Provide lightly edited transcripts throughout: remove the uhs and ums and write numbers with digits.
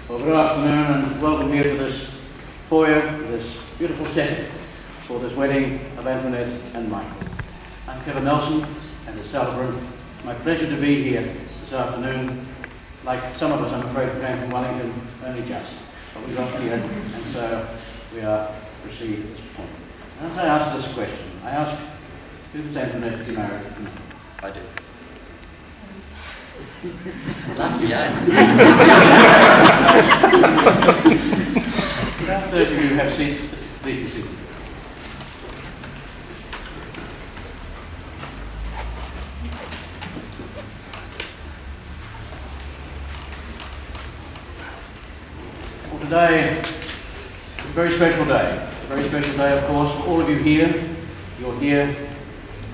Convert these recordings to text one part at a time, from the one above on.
Well, good afternoon and welcome here to this foyer, this beautiful setting for this wedding of Antoinette and Michael. I'm Kevin Nelson and the celebrant. It's my pleasure to be here this afternoon. Like some of us, I'm afraid, we came from Wellington only just, but we got here and so we are proceed at this point. And as I ask this question, I ask, who does Antoinette get married to? I do. Lucky, eh? Now, those of you who have seats, please be seated. Well, today is a very special day. A very special day, of course, for all of you here. You're here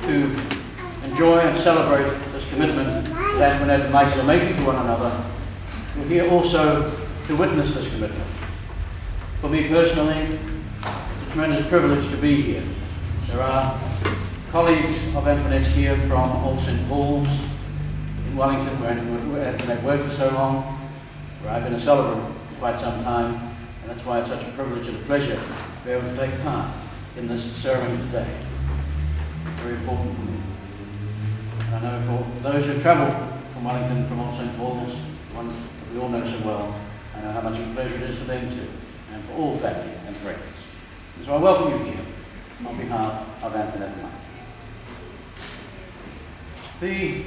to enjoy and celebrate this commitment that Antoinette and Michael are making to one another. You're here also to witness this commitment. For me personally, it's a tremendous privilege to be here. There are colleagues of Antoinette's here from Old St. Paul's in Wellington, where Antoinette worked for so long, where I've been a celebrant for quite some time, and that's why it's such a privilege and a pleasure to be able to take part in this ceremony today. Very important for me. I know for those who travel from Wellington, from Old St. Paul's, the ones that we all know so well, I know how much of a pleasure it is for them too, and for all family and friends. And so I welcome you here on behalf of Antoinette and Michael. The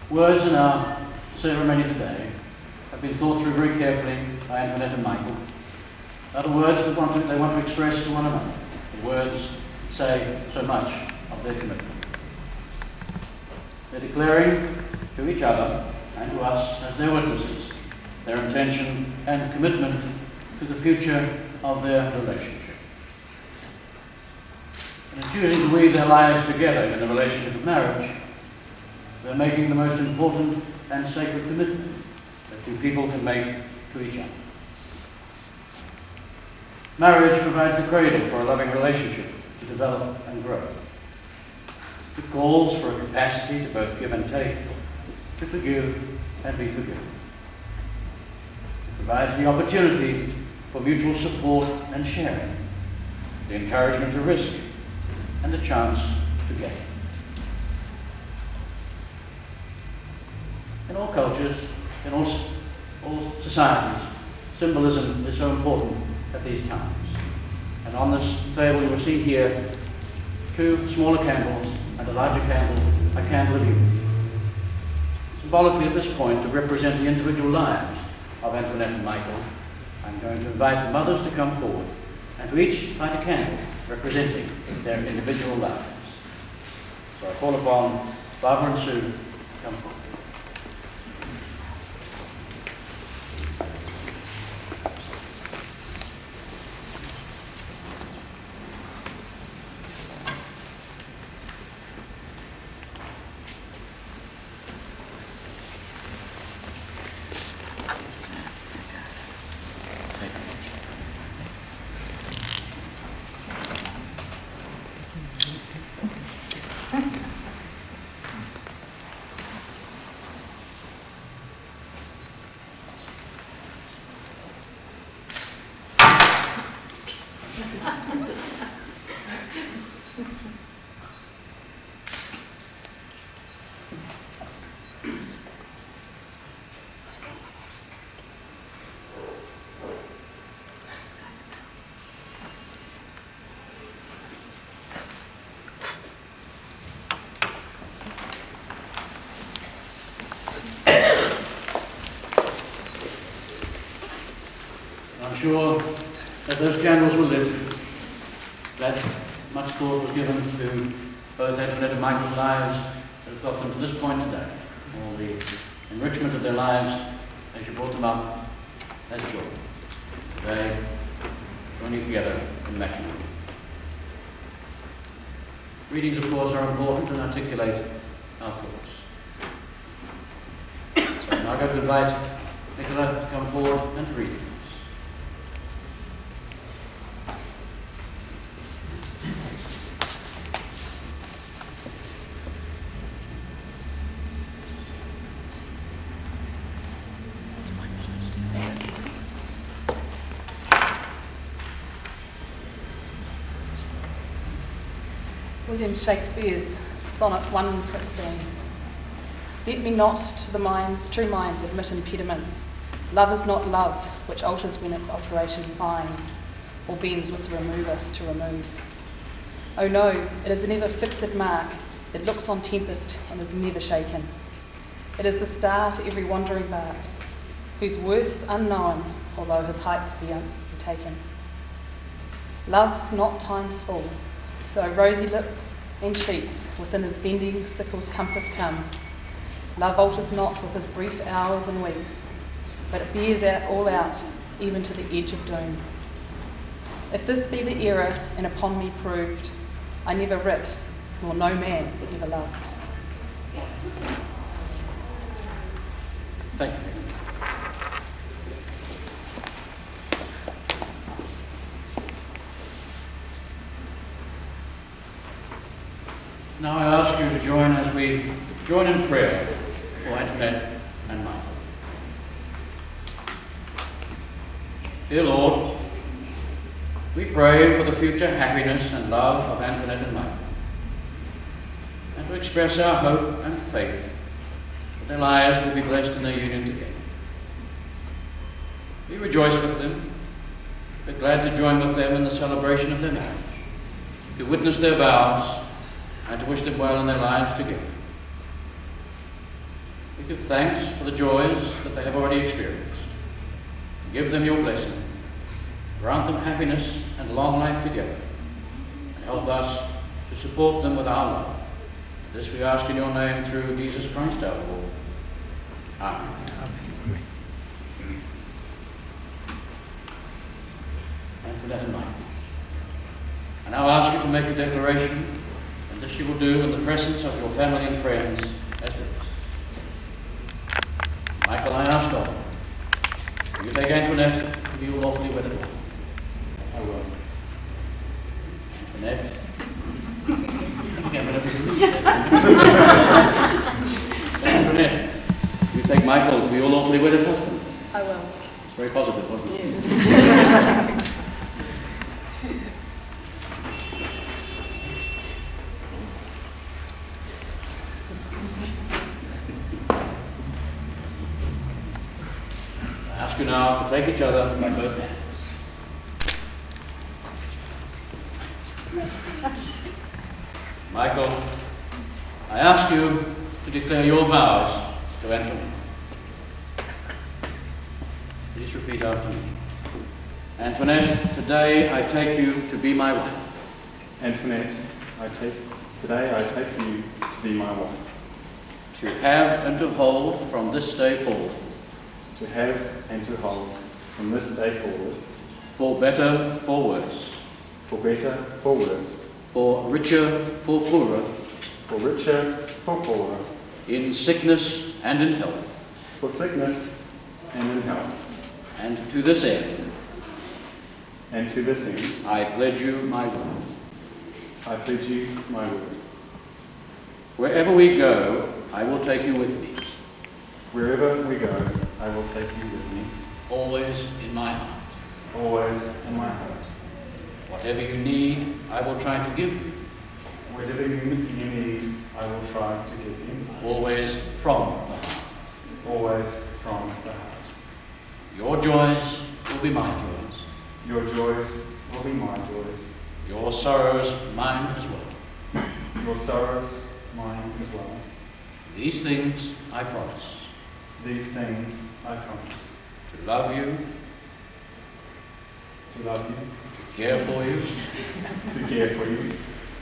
words in our ceremony today have been thought through very carefully by Antoinette and Michael. They're the words that they want to express to one another. The words say so much of their commitment. They're declaring to each other and to us as their witnesses their intention and commitment to the future of their relationship. And in choosing to weave their lives together in the relationship of marriage, they're making the most important and sacred commitment that two people can make to each other. Marriage provides the cradle for a loving relationship to develop and grow. It calls for a capacity to both give and take, to forgive and be forgiven. It provides the opportunity for mutual support and sharing, the encouragement to risk, and the chance to gain. In all cultures, in all societies, symbolism is so important at these times. And on this table you will see here two smaller candles and a larger candle, a candle of unity. Symbolically at this point, to represent the individual lives of Antoinette and Michael, I'm going to invite the mothers to come forward and to each light a candle representing their individual lives. So I call upon Barbara and Sue to come forward. sure that those candles were lit, that much thought was given to both Antoinette and Michael's lives that have got them to this point today. All the enrichment of their lives as you brought them up as children. Today, joining together in matrimony. Readings, of course, are important and articulate our thoughts. So I'm now going to invite Nicola to come forward and to read for us. William Shakespeare's Sonnet 116. Let me not to the true minds admit impediments. Love is not love, which alters when its alteration finds, or bends with the remover to remove. Oh no, it is a never fixed mark, it looks on tempest and is never shaken. It is the star to every wandering bark, whose worth's unknown, although his heights be untaken. Love's not time's full, though rosy lips and cheeks within his bending sickle's compass come. Love alters not with his brief hours and weeks, but it bears out all out, even to the edge of doom. If this be the error and upon me proved, I never writ, nor no man that ever loved. Thank you. Now I ask you to join as we join in prayer for Antoinette and Michael. Dear Lord, we pray for the future happiness and love of Antoinette and Michael, and to express our hope and faith that their lives will be blessed in their union together. We rejoice with them, we're glad to join with them in the celebration of their marriage, to witness their vows, and to wish them well in their lives together. We give thanks for the joys that they have already experienced. Give them your blessing. Grant them happiness and long life together. And help us to support them with our love. This we ask in your name through Jesus Christ our Lord. Amen. Antoinette and Michael, I now ask you to make a declaration, and this you will do in the presence of your family and friends as witnesses. Michael, I ask God, will you take Antoinette to be lawfully wedded wife? I will. Antoinette? Antoinette, will you take Michael to be your lawfully wedded husband? I will. It's very positive, wasn't it? Yes. I ask you now to take each other by both hands. Michael, I ask you to declare your vows to Antoinette. Please repeat after me. Antoinette, today I take you to be my wife. Antoinette, today I take you to be my wife. To have and to hold from this day forward. To have and to hold from this day forward. For better, for worse. For better, for worse. For richer, for poorer. For richer, for poorer. In sickness and in health. For sickness and in health. And to this end. And to this end. I pledge you my word. I pledge you my word. Wherever we go, I will take you with me. Wherever we go, I will take you with me. Always in my heart. Always in my heart. Whatever you need, I will try to give you. Whatever you need, I will try to give you. Always from the heart. Always from the heart. Your joys will be my joys. Your joys will be my joys. Your sorrows, mine as well. Your sorrows, mine as well. These things I promise. These things I promise. To love you, to love you, to care for you, to care for you,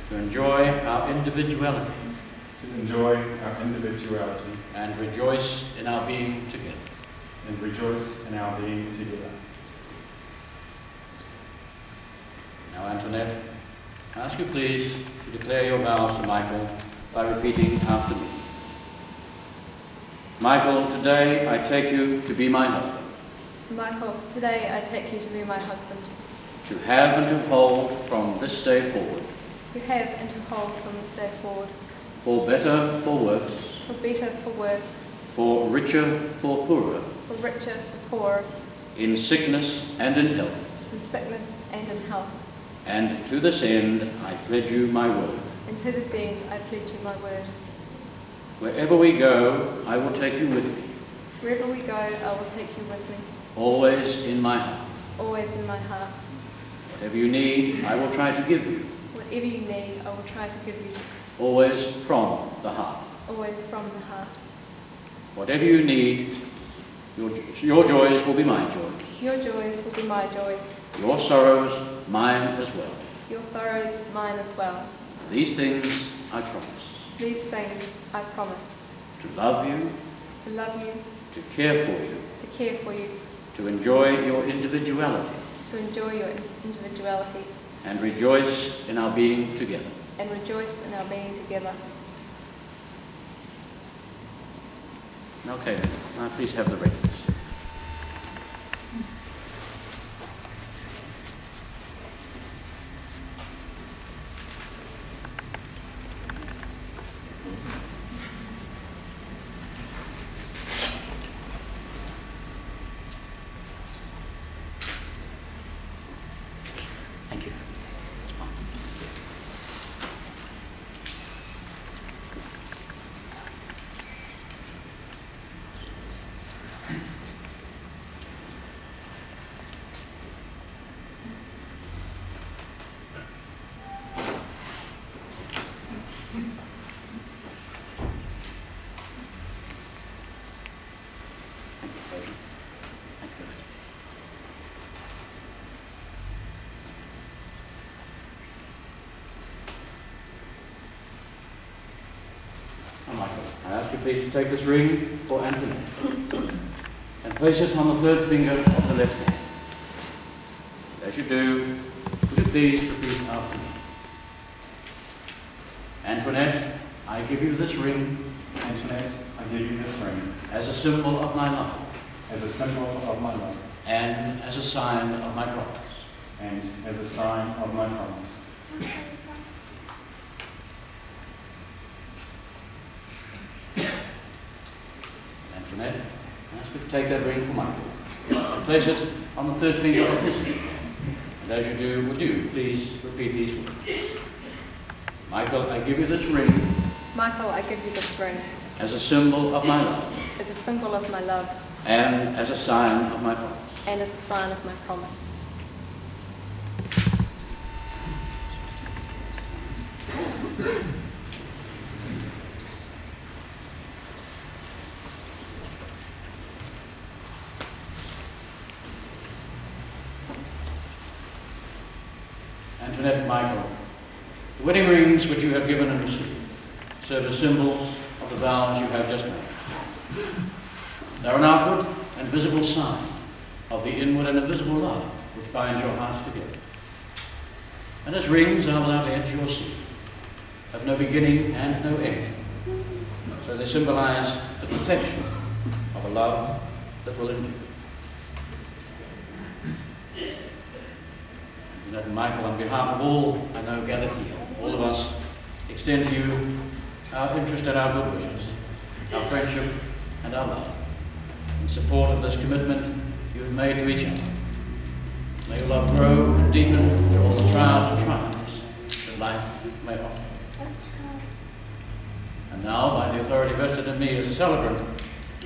to enjoy our individuality, to enjoy our individuality, and rejoice in our being together. and rejoice in our being together. Now, Antoinette, I ask you please to declare your vows to Michael by repeating after me. Michael, today I take you to be my husband, Michael, today I take you to be my husband, to have and to hold from this day forward, to have and to hold from this day forward, for better, for worse, for better, for worse, for richer, for poorer, for richer, for poorer, in sickness and in health. in sickness and in health. And to this end I pledge you my word. And to this end I pledge you my word. Wherever we go, I will take you with me, Wherever we go, I will take you with me, always in my heart. always in my heart. Whatever you need, I will try to give you, Whatever you need, I will try to give you, always from the heart. always from the heart. Whatever you need, your joys will be my joys, Your joys will be my joys, your sorrows mine as well. your sorrows mine as well. These things I promise. These things I promise, To love you, to love you, to care for you, to care for you, to enjoy your individuality, to enjoy your individuality, and rejoice in our being together. and rejoice in our being together. Okay, now please have the rings. Thank you. Michael, I ask you please to take this ring for Antoinette and place it on the third finger of the left hand. As you do, would you please repeat after me? Antoinette, I give you this ring Antoinette, I give you this ring as a symbol of my love as a symbol of my love and as a sign of my promise. and as a sign of my promise. Antoinette, I ask you to take that ring for Michael and place it on the third finger of his hand. And as you do, would you please repeat these words? Michael, I give you this ring Michael, I give you this ring as a symbol of my love as a symbol of my love and as a sign of my promise. and as a sign of my promise. Antoinette and Michael, the wedding rings which you have given and received serve as symbols of the vows you have just made. They are an outward and visible sign of the inward and invisible love which binds your hearts together. And as rings are without edge or seam, have no beginning and no end, so they symbolize the perfection of a love that will endure. Antoinette and Michael, on behalf of all I know gathered here, all of us extend to you our interest and our good wishes, our friendship and our love, in support of this commitment you have made to each other. May your love grow and deepen through all the trials and triumphs that life may offer. And now, by the authority vested in me as a celebrant,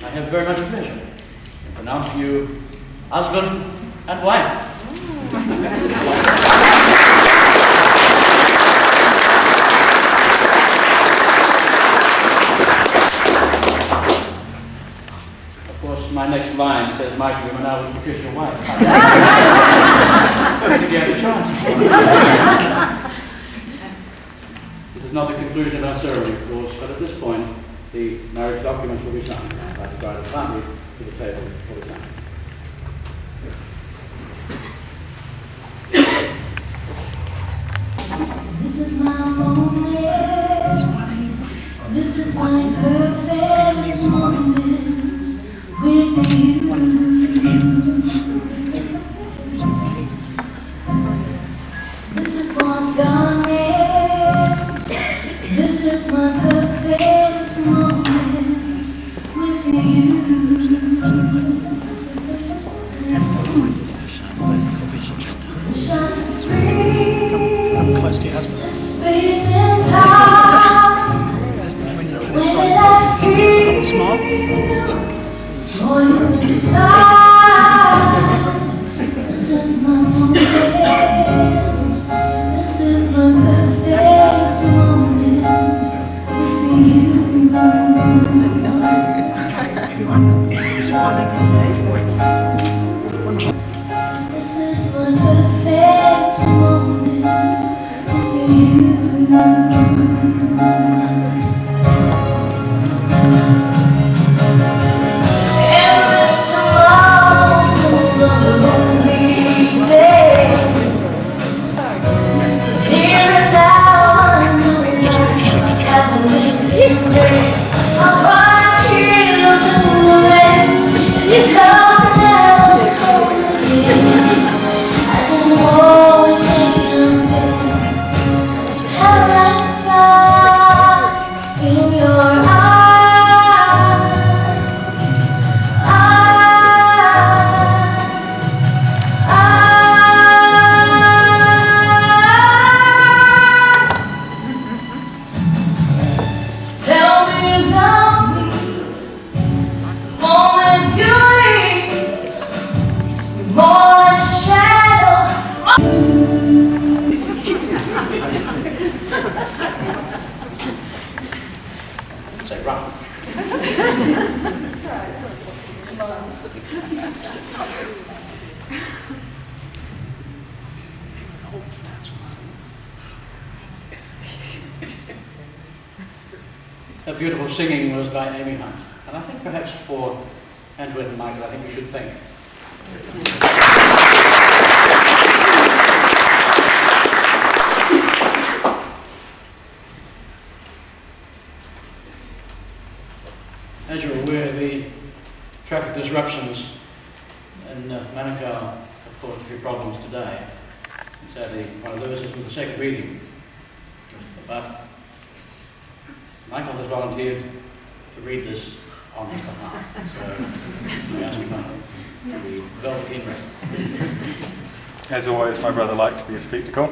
I have very much pleasure in pronouncing you husband and wife. Of course, my next line says, Michael, you may now wish to kiss your wife. think you had a chance. This is not the conclusion of our ceremony, of course, but at this point, the marriage documents will be signed. I'd like to invite the family to the table for the signing. This is my moment. This is my perfect moment with you. This is what God meant. This is my perfect moment with you. Shine free. The space and time. When I feel for your side. This is my moment. This is my perfect moment with you. This is my perfect moment with you. And if tomorrow comes on a lonely day, here and now I know I haven't lived in vain. I'll find tears in the rain, and you come now close again. I can always see you paradise skies in your eyes, Tell me you love me the moment you leave. You're more than a shadow. Say, run. That beautiful singing was by Amy Hunt. And I think perhaps for Antoinette and Michael, I think we should thank. As you're aware, the traffic disruptions in Manukau have caused a few problems today. And sadly, one of those is with the second reading. But Michael has volunteered to read this on his behalf. So we ask you, Michael, the velveteen record. As always, my brother liked to be a spectacle.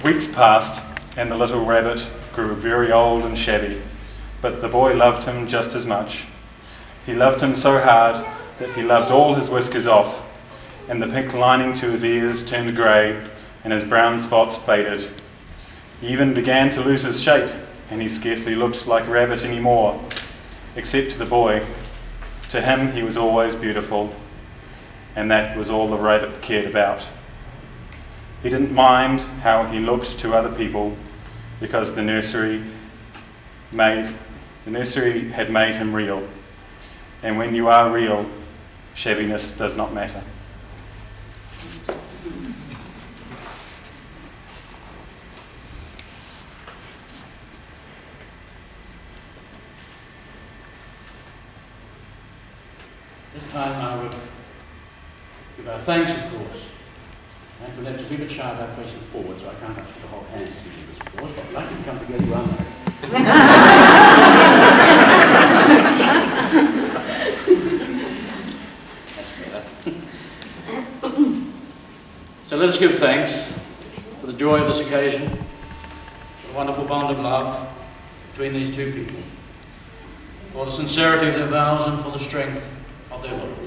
Weeks passed, and the little rabbit grew very old and shabby, but the boy loved him just as much. He loved him so hard that he loved all his whiskers off, and the pink lining to his ears turned grey, and his brown spots faded. He even began to lose his shape, and he scarcely looked like a rabbit anymore, except to the boy. To him, he was always beautiful, and that was all the rabbit cared about. He didn't mind how he looked to other people, because the nursery had made him real. And when you are real, shabbiness does not matter. This time I would give our thanks, of course. Antoinette's a wee bit shy about facing forward, so I can't actually hold hands to you this, of course, but I'd like you to come together, you are married. So let us give thanks for the joy of this occasion, for the wonderful bond of love between these two people, for the sincerity of their vows and for the strength of their love.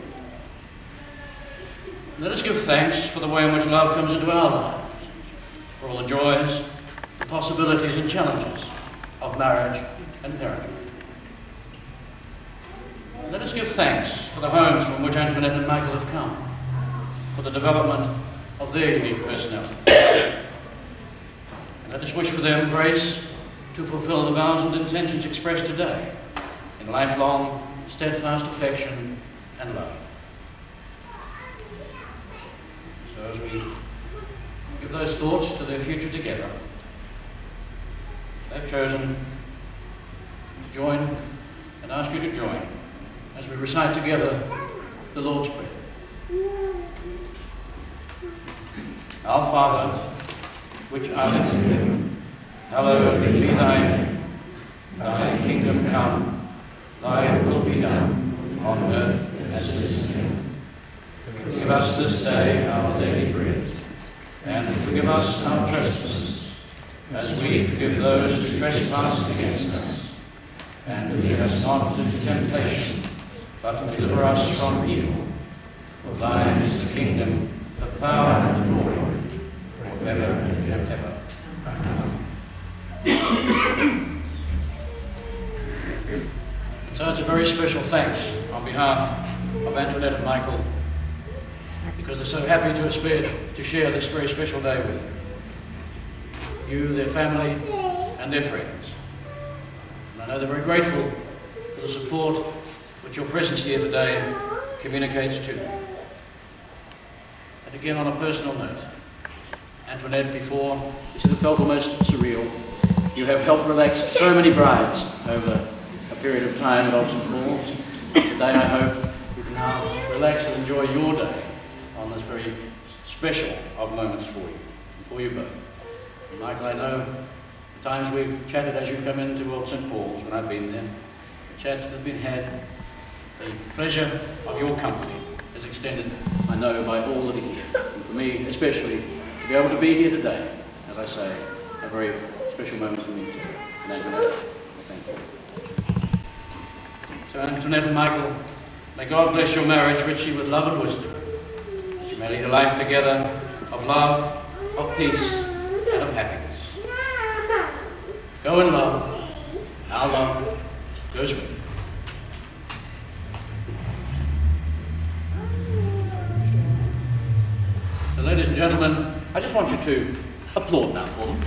Let us give thanks for the way in which love comes into our lives, for all the joys, the possibilities and challenges of marriage and parenthood. Let us give thanks for the homes from which Antoinette and Michael have come, for the development of their unique personality. And let us wish for them grace to fulfill the vows and intentions expressed today in lifelong, steadfast affection and love. So as we give those thoughts to their future together, they've chosen to join and ask you to join as we recite together the Lord's Prayer. Our Father, which art in heaven, hallowed be thy name. Thy kingdom come, thy will be done, on earth as it is in heaven. Give us this day our daily bread, and forgive us our trespasses, as we forgive those who trespass against us. And lead us not into temptation, but deliver us from evil. For thine is the kingdom, the power, and the glory, forever and ever. So it's a very special thanks on behalf of Antoinette and Michael, because they're so happy to have spared to share this very special day with you, their family, and their friends. And I know they're very grateful for the support which your presence here today communicates to them. And again, on a personal note, Antoinette, before you should have felt almost surreal. You have helped relax so many brides over a period of time at Old St. Paul's. Today I hope you can now relax and enjoy your day on this very special of moments for you both. And Michael, I know the times we've chatted as you've come into Old St. Paul's, when I've been there, the chats that have been had, the pleasure of your company is extended, I know, by all that are here. And for me especially, to be able to be here today, as I say, a very special moment for me too. And Antoinette, thank you. So Antoinette and Michael, may God bless your marriage richly with love and wisdom, that you may lead a life together of love, of peace, and of happiness. Go in love. Our love goes with you. So ladies and gentlemen, I just want you to applaud now for them.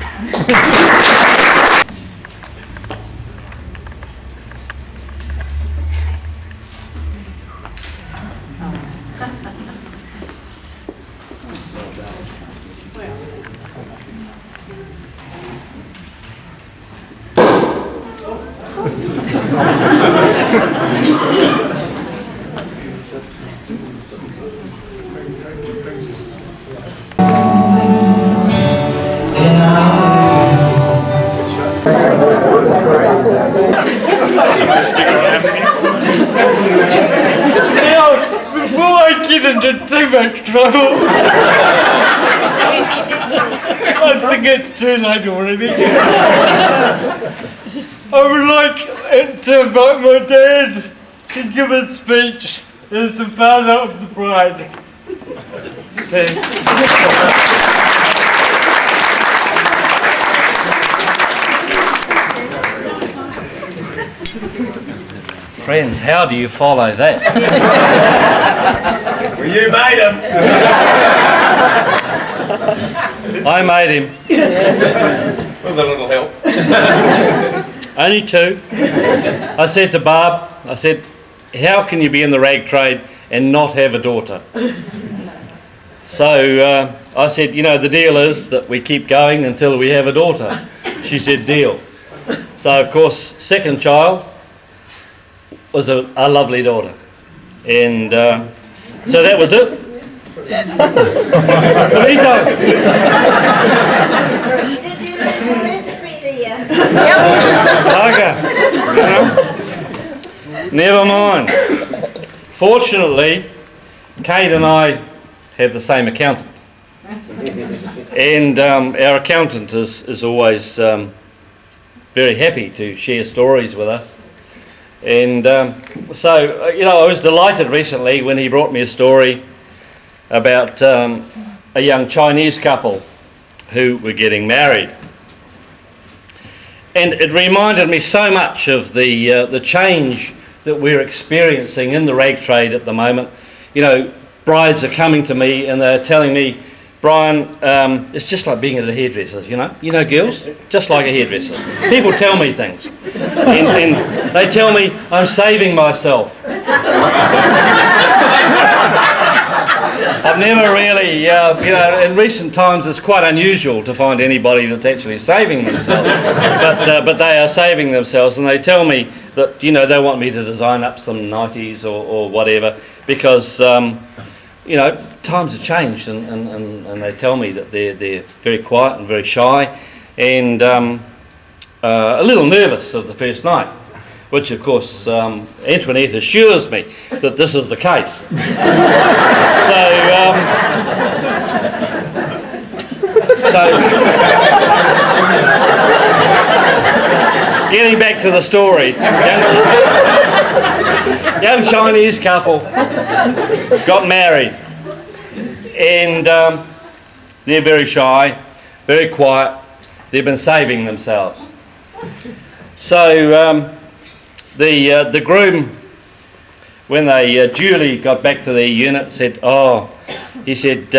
Now, before I get into too much trouble, I think it's too late already. I would like to invite my dad to give a speech as the father of the bride. Thanks. Friends, how do you follow that? Well, you made him. I made him. With a little help. Only two. I said to Barb, I said, how can you be in the rag trade and not have a daughter? So I said, you know, the deal is that we keep going until we have a daughter. She said, deal. So, of course, second child was a lovely daughter. And so that was it. Benito. Did you miss the recipe there? Bugger. Never mind. Fortunately, Kate and I have the same accountant. And our accountant is always very happy to share stories with us. And so, you know, I was delighted recently when he brought me a story about a young Chinese couple who were getting married. And it reminded me so much of the change that we're experiencing in the rag trade at the moment. You know, brides are coming to me and they're telling me, Brian, it's just like being at a hairdresser's, you know girls, just like a hairdresser's. People tell me things, and they tell me I'm saving myself. I've never really, in recent times it's quite unusual to find anybody that's actually saving themselves, but they are saving themselves, and they tell me that, they want me to design up some 90s or whatever, because, times have changed, and they tell me that they're very quiet and very shy, and a little nervous of the first night, which of course Antoinette assures me that this is the case. So getting back to the story, young Chinese couple got married, and they're very shy, very quiet. They've been saving themselves. So the groom, when they duly got back to their unit, said, he said,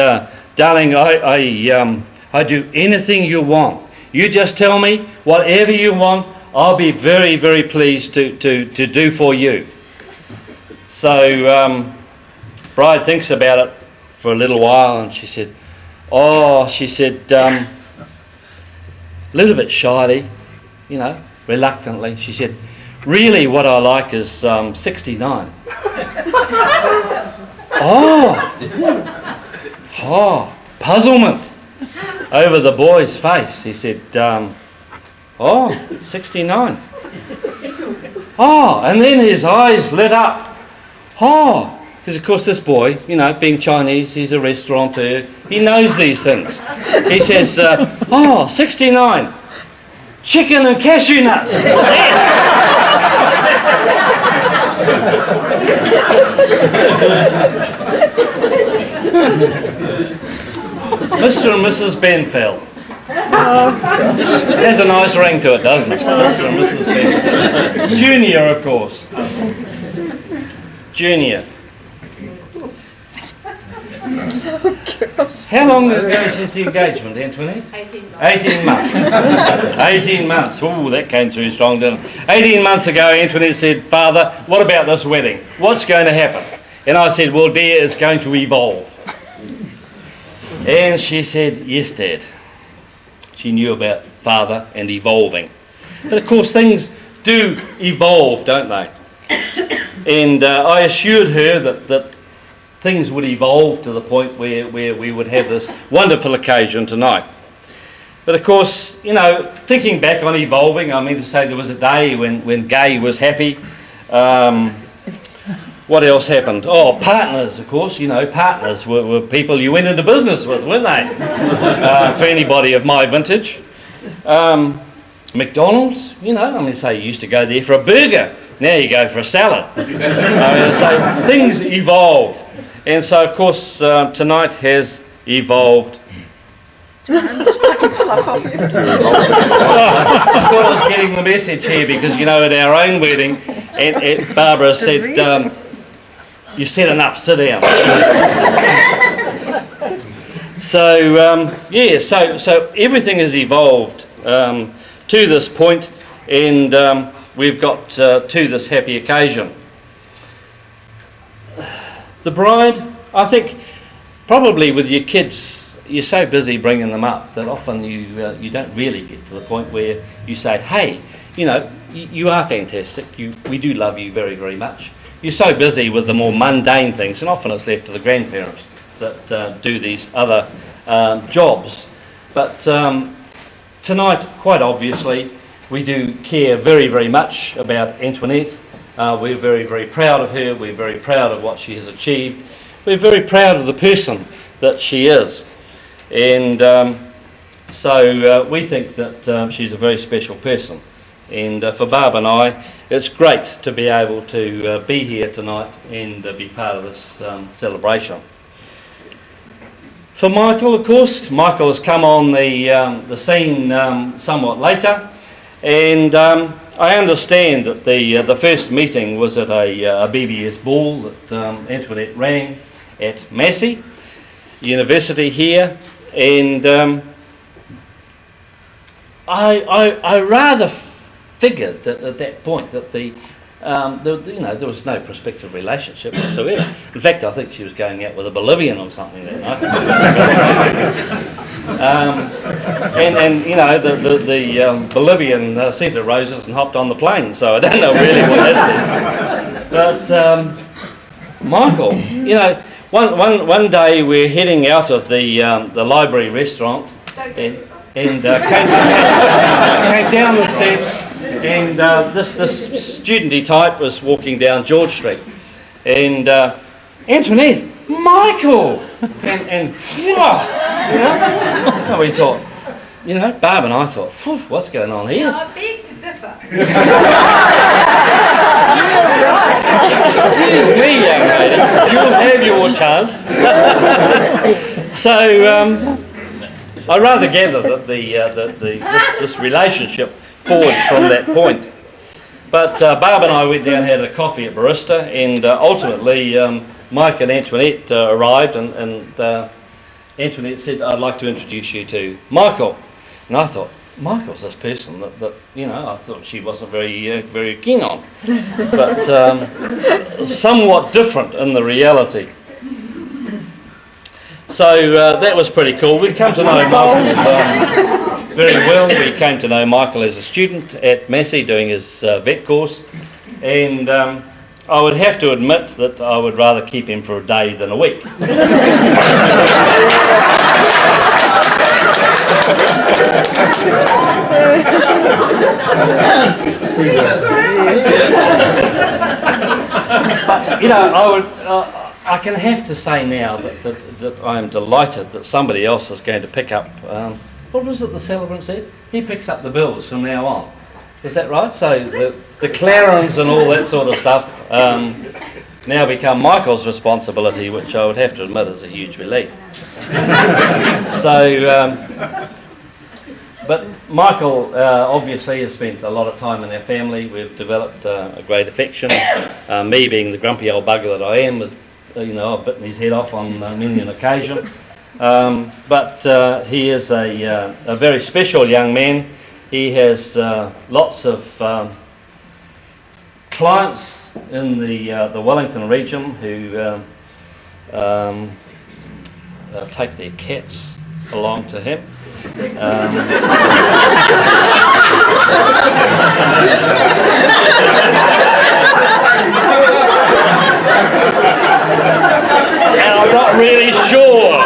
darling, I do anything you want. You just tell me whatever you want. I'll be very, very pleased to do for you. So bride thinks about it for a little while, and she said, a little bit shyly, reluctantly, she said, really what I like is 69. Puzzlement over the boy's face. He said, 69. And then his eyes lit up. Because of course this boy, being Chinese, he's a restaurateur, he knows these things. He says, 69. Chicken and cashew nuts. Mr. and Mrs. Benfeld. Has a nice ring to it, doesn't it? Mr. and Mrs. Benfeld. Junior, of course. Junior. How long ago since the engagement, Antoinette? 18 months. 18 months. 18 months. Ooh, that came through strong, didn't it? 18 months ago, Antoinette said, Father, what about this wedding? What's going to happen? And I said, well, dear, it's going to evolve. And she said, yes, Dad. She knew about father and evolving. But of course, things do evolve, don't they? And I assured her that things would evolve to the point where we would have this wonderful occasion tonight. But of course, thinking back on evolving, I mean to say there was a day when Gay was happy. What else happened? Partners, of course. Partners were people you went into business with, weren't they? For anybody of my vintage. McDonald's, you used to go there for a burger. Now you go for a salad. So things evolve. And so, of course, tonight has evolved. I thought I was getting the message here because, at our own wedding, and Barbara said, you've said enough, sit down. So everything has evolved to this point, and we've got to this happy occasion. The bride, I think, probably with your kids, you're so busy bringing them up that often you don't really get to the point where you say, hey, you are fantastic, we do love you very, very much. You're so busy with the more mundane things, and often it's left to the grandparents that do these other jobs. But tonight, quite obviously, we do care very, very much about Antoinette. We're very, very proud of her. We're very proud of what she has achieved. We're very proud of the person that she is. And so we think that she's a very special person. And for Barb and I, it's great to be able to be here tonight and be part of this celebration. For Michael, of course, Michael has come on the scene somewhat later. And I understand that the first meeting was at a BBS ball that Antoinette ran at Massey University here, and I rather figured that at that point that there was no prospective relationship whatsoever. In fact, I think she was going out with a Bolivian or something that night. And the Bolivian sent her roses and hopped on the plane, so I don't know really what that says. But Michael, one day we're heading out of the library restaurant and came down the steps, and this studenty type was walking down George Street, and Antoinette, Michael, and we thought, Barb and I thought, what's going on here? I beg to differ. Excuse me, young lady, you'll have your chance. So I rather gather that this relationship forged from that point. But Barb and I went down and had a coffee at Barista, and ultimately Mike and Antoinette arrived, and Antoinette said, "I'd like to introduce you to Michael." And I thought, Michael's this person that I thought she wasn't very keen on, but somewhat different in the reality. So that was pretty cool. We've come to know Michael very well. We came to know Michael as a student at Massey doing his vet course, and I would have to admit that I would rather keep him for a day than a week. But I can have to say now that I am delighted that somebody else is going to pick up. What was it the celebrant said? He picks up the bills from now on. Is that right? So the Clarins and all that sort of stuff now become Michael's responsibility, which I would have to admit is a huge relief. But Michael obviously has spent a lot of time in our family. We've developed a great affection. Me being the grumpy old bugger that I am, I've bitten his head off on many an occasion. But he is a very special young man. He has lots of clients in the Wellington region who take their cats along to him. And I'm not really sure.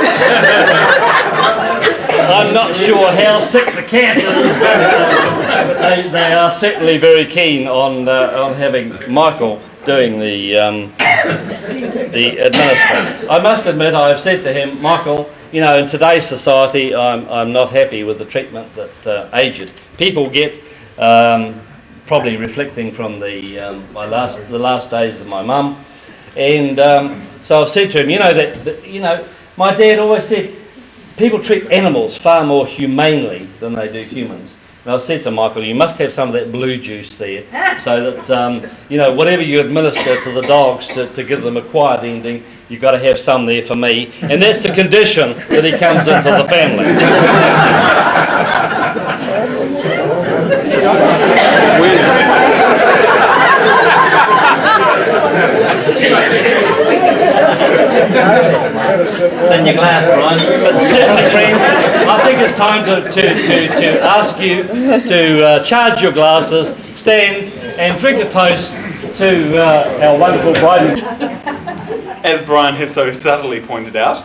I'm not sure how sick the cat is, but they are certainly very keen on having Michael doing the administering. I must admit, I have said to him, Michael, in today's society, I'm not happy with the treatment that aged people get. Probably reflecting from the last days of my mum, and so I've said to him, that my dad always said people treat animals far more humanely than they do humans. And I've said to Michael, you must have some of that blue juice there, so that whatever you administer to the dogs to give them a quiet ending, you've got to have some there for me, and that's the condition that he comes into the family. It's in your glass, Brian. But certainly, friend, I think it's time to ask you to charge your glasses, stand, and drink a toast to our wonderful bride. As Brian has so subtly pointed out,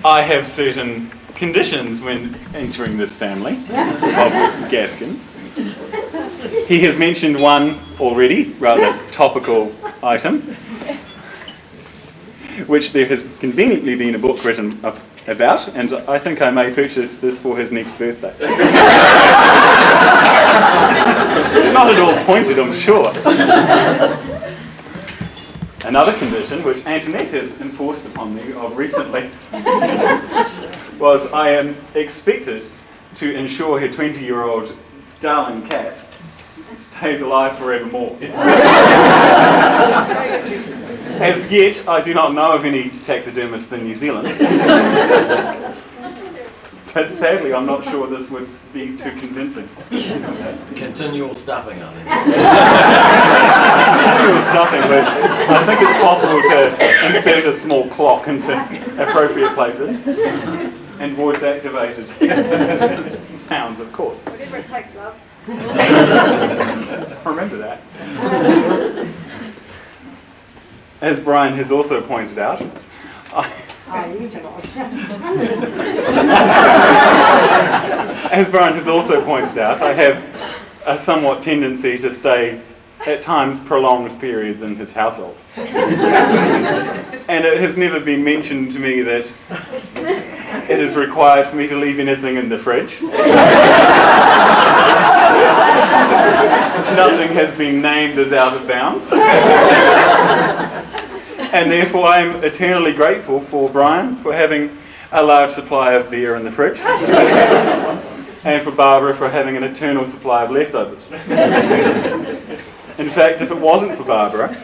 I have certain conditions when entering this family of Gaskins. He has mentioned one already, rather topical item, which there has conveniently been a book written about, and I think I may purchase this for his next birthday. Not at all pointed, I'm sure. Another condition which Antoinette has enforced upon me of recently was I am expected to ensure her 20-year-old darling cat stays alive forevermore. As yet, I do not know of any taxidermists in New Zealand. But sadly, I'm not sure this would be too convincing. Continual stuffing, I think. Continual stuffing, but I think it's possible to insert a small clock into appropriate places. And voice-activated sounds, of course. Whatever it takes, love. Remember that. As Brian has also pointed out, as Brian has also pointed out, I have a somewhat tendency to stay at times prolonged periods in his household. And it has never been mentioned to me that it is required for me to leave anything in the fridge. Nothing has been named as out of bounds. And therefore I am eternally grateful for Brian for having a large supply of beer in the fridge. And for Barbara for having an eternal supply of leftovers. In fact, if it wasn't for Barbara,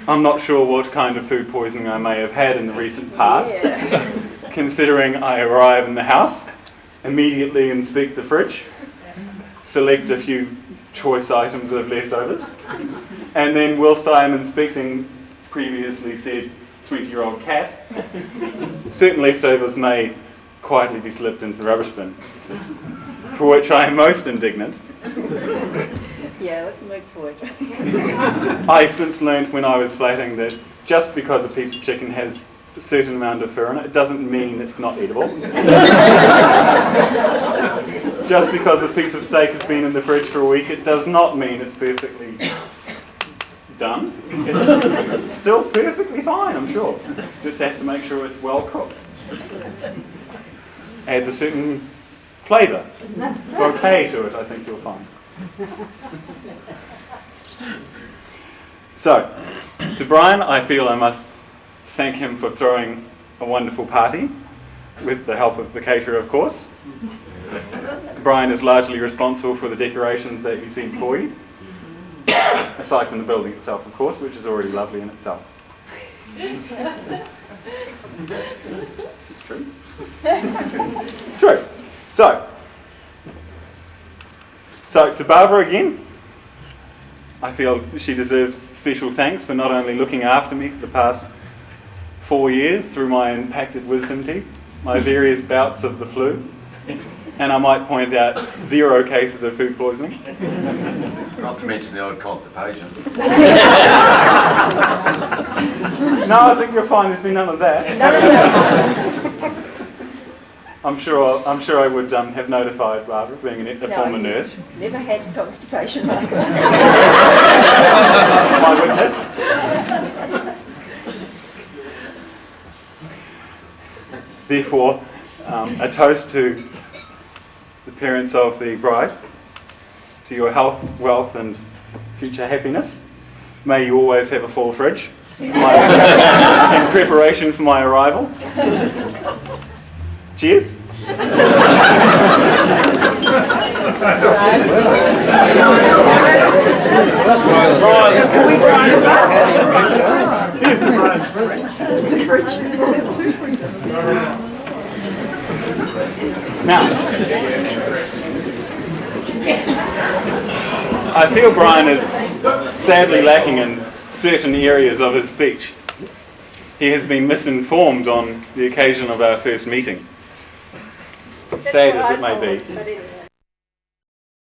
I'm not sure what kind of food poisoning I may have had in the recent past. Considering I arrive in the house, immediately inspect the fridge, select a few choice items of leftovers, and then whilst I am inspecting previously said 20-year-old cat, certain leftovers may quietly be slipped into the rubbish bin, for which I am most indignant. Yeah, let's move forward. I since learned when I was flatting that just because a piece of chicken has a certain amount of fur in it, it doesn't mean it's not edible. Just because a piece of steak has been in the fridge for a week, it does not mean it's perfectly done. It's still perfectly fine, I'm sure. Just has to make sure it's well cooked. Adds a certain flavour, bouquet to it, I think you'll find. So, to Brian, I feel I must thank him for throwing a wonderful party, with the help of the caterer, of course. Brian is largely responsible for the decorations that you see before you, aside from the building itself, of course, which is already lovely in itself. It's true. True. So to Barbara again, I feel she deserves special thanks for not only looking after me for the past 4 years through my impacted wisdom teeth, my various bouts of the flu, and I might point out 0 cases of food poisoning. Not to mention the old constipation. No, I think you'll find there's been none of that. I'm sure I would have notified Barbara, being a former nurse. Never had constipation, Michael. My witness. Therefore, a toast to the parents of the bride, to your health, wealth and future happiness. May you always have a full fridge in preparation for my arrival. Cheers. Now, I feel Brian is sadly lacking in certain areas of his speech. He has been misinformed on the occasion of our first meeting. Sad as it may be.